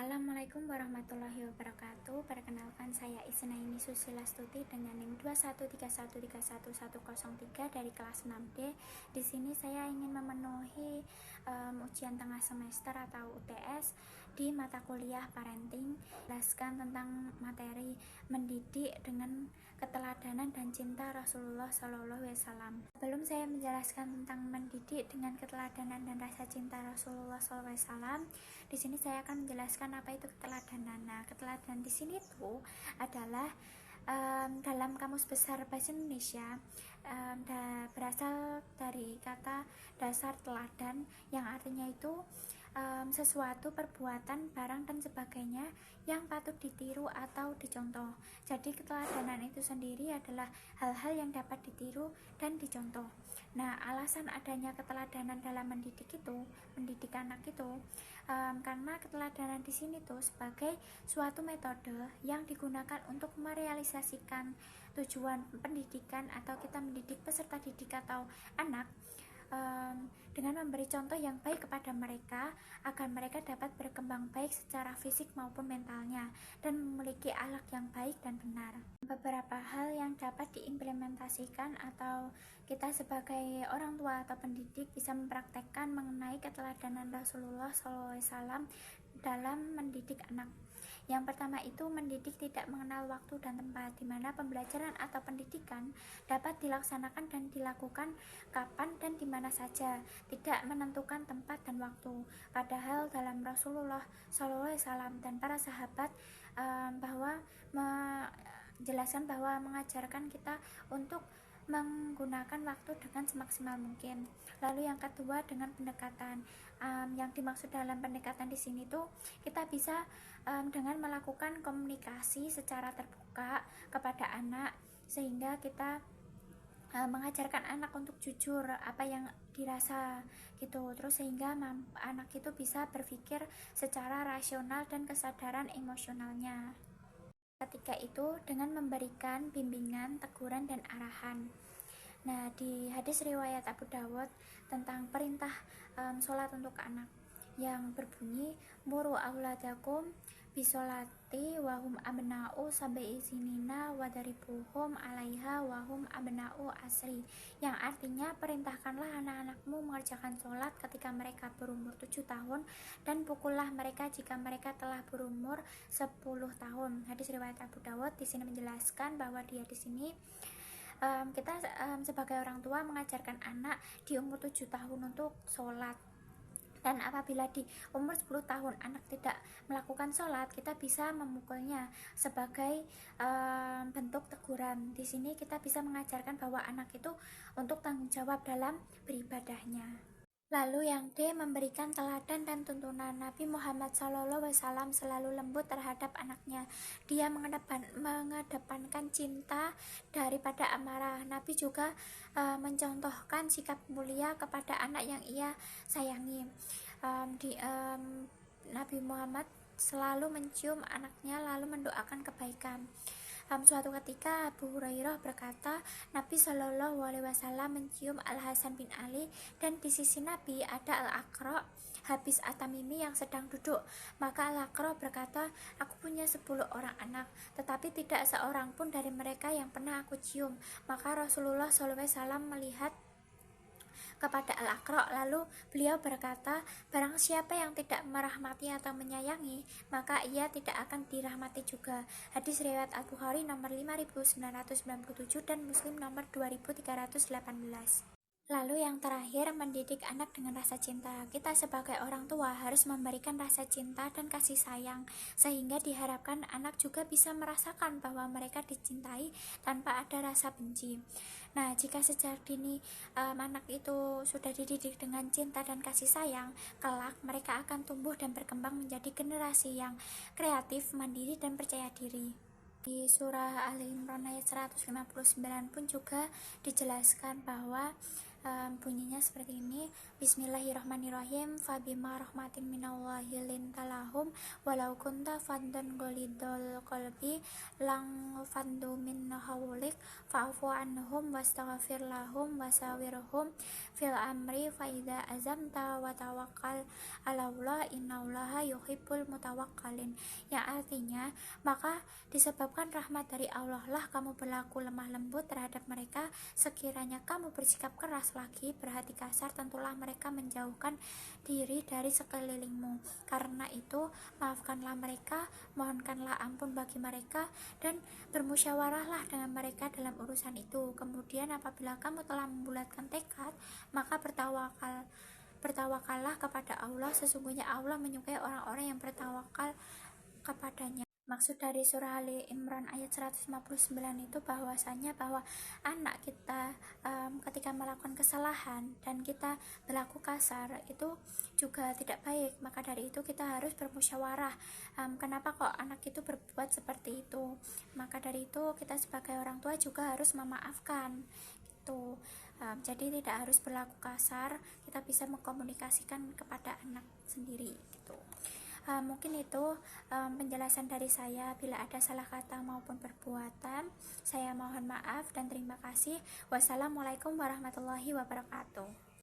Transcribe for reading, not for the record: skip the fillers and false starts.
Assalamualaikum warahmatullahi wabarakatuh. Perkenalkan, saya Isnaini Susila Stuti dengan NIM 213131103 dari kelas 6D. Di sini saya ingin memenuhi ujian tengah semester atau UTS di mata kuliah parenting, jelaskan tentang materi mendidik dengan keteladanan dan cinta Rasulullah SAW. Sebelum saya menjelaskan tentang mendidik dengan keteladanan dan rasa cinta Rasulullah SAW, di sini saya akan menjelaskan apa itu keteladanan. Nah, keteladanan di sini tuh adalah dalam Kamus Besar Bahasa Indonesia berasal dari kata dasar teladan yang artinya itu sesuatu, perbuatan, barang, dan sebagainya yang patut ditiru atau dicontoh. Jadi keteladanan itu sendiri adalah hal-hal yang dapat ditiru dan dicontoh. Nah, alasan adanya keteladanan dalam mendidik anak itu karena keteladanan di sini tuh sebagai suatu metode yang digunakan untuk merealisasikan tujuan pendidikan atau kita mendidik peserta didik atau anak dengan memberi contoh yang baik kepada mereka agar mereka dapat berkembang baik secara fisik maupun mentalnya dan memiliki akhlak yang baik dan benar. Beberapa hal yang dapat diimplementasikan atau kita sebagai orang tua atau pendidik bisa mempraktekkan mengenai keteladanan Rasulullah SAW dalam mendidik anak. Yang pertama itu mendidik tidak mengenal waktu dan tempat, di mana pembelajaran atau pendidikan dapat dilaksanakan dan dilakukan kapan dan di mana saja, tidak menentukan tempat dan waktu. Padahal dalam Rasulullah SAW dan para sahabat bahwa menjelaskan bahwa mengajarkan kita untuk menggunakan waktu dengan semaksimal mungkin. Lalu yang kedua dengan pendekatan. Yang dimaksud dalam pendekatan di sini tuh kita bisa dengan melakukan komunikasi secara terbuka kepada anak, sehingga kita mengajarkan anak untuk jujur apa yang dirasa gitu, terus sehingga anak itu bisa berpikir secara rasional dan kesadaran emosionalnya. Ketika itu dengan memberikan bimbingan, teguran, dan arahan. Nah, di hadis riwayat Abu Dawud tentang perintah sholat untuk anak yang berbunyi muru auladakum bisolati wahum abna'u sab'i sinina wadaribuhum alaiha wahum abna'u asri, yang artinya perintahkanlah anak-anakmu mengerjakan sholat ketika mereka berumur 7 tahun dan pukullah mereka jika mereka telah berumur 10 tahun. Hadis riwayat Abu Dawud di sini menjelaskan bahwa di hadis ini kita sebagai orang tua mengajarkan anak di umur 7 tahun untuk sholat, dan apabila di umur 10 tahun anak tidak melakukan sholat, kita bisa memukulnya sebagai bentuk teguran. Di sini kita bisa mengajarkan bahwa anak itu untuk tanggung jawab dalam beribadahnya. Lalu yang D, memberikan teladan dan tuntunan. Nabi Muhammad SAW selalu lembut terhadap anaknya. Dia mengedepankan cinta daripada amarah. Nabi juga mencontohkan sikap mulia kepada anak yang ia sayangi. Nabi Muhammad selalu mencium anaknya lalu mendoakan kebaikan. Suatu ketika Abu Hurairah berkata, Nabi Shallallahu Alaihi Wasallam mencium Al Hasan bin Ali, dan di sisi Nabi ada Al Aqra Habis At-Tamimi yang sedang duduk. Maka Al Aqra berkata, aku punya 10 orang anak, tetapi tidak seorang pun dari mereka yang pernah aku cium. Maka Rasulullah SAW melihat kepada Al-Aqra, lalu beliau berkata, barang siapa yang tidak merahmati atau menyayangi, maka ia tidak akan dirahmati juga. Hadis riwayat Al-Bukhari nomor 5997 dan Muslim nomor 2318. Lalu yang terakhir, mendidik anak dengan rasa cinta. Kita sebagai orang tua harus memberikan rasa cinta dan kasih sayang, sehingga diharapkan anak juga bisa merasakan bahwa mereka dicintai tanpa ada rasa benci. Nah, jika sejak dini anak itu sudah dididik dengan cinta dan kasih sayang, kelak mereka akan tumbuh dan berkembang menjadi generasi yang kreatif, mandiri, dan percaya diri. Di surah Ali Imran ayat 159 pun juga dijelaskan bahwa Bunyinya seperti ini. Bismillahirrahmanirrahim. Fabima rahmatin minallahi lintalahum walau kunta faddan ghalidul qalbi lang faddu min hawlik fa'fu anhum wastaghfir lahum wasawirhum fil amri fa idza azamta wa tawakkal 'alallah innallaha yuhibbul mutawakkalin. Yang artinya, maka disebabkan rahmat dari Allah lah kamu berlaku lemah lembut terhadap mereka. Sekiranya kamu bersikap keras lagi, berhati kasar, tentulah mereka menjauhkan diri dari sekelilingmu. Karena itu, maafkanlah mereka, mohonkanlah ampun bagi mereka, dan bermusyawarahlah dengan mereka dalam urusan itu. Kemudian apabila kamu telah membulatkan tekad, maka bertawakallah kepada Allah. Sesungguhnya Allah menyukai orang-orang yang bertawakal kepadanya. Maksud dari surah Ali Imran ayat 159 itu bahwasanya bahwa anak kita ketika melakukan kesalahan dan kita berlaku kasar itu juga tidak baik. Maka dari itu kita harus bermusyawarah, kenapa kok anak itu berbuat seperti itu. Maka dari itu kita sebagai orang tua juga harus memaafkan gitu. Jadi tidak harus berlaku kasar, kita bisa mengkomunikasikan kepada anak sendiri gitu. Mungkin itu penjelasan dari saya. Bila ada salah kata maupun perbuatan, saya mohon maaf dan terima kasih. Wassalamualaikum warahmatullahi wabarakatuh.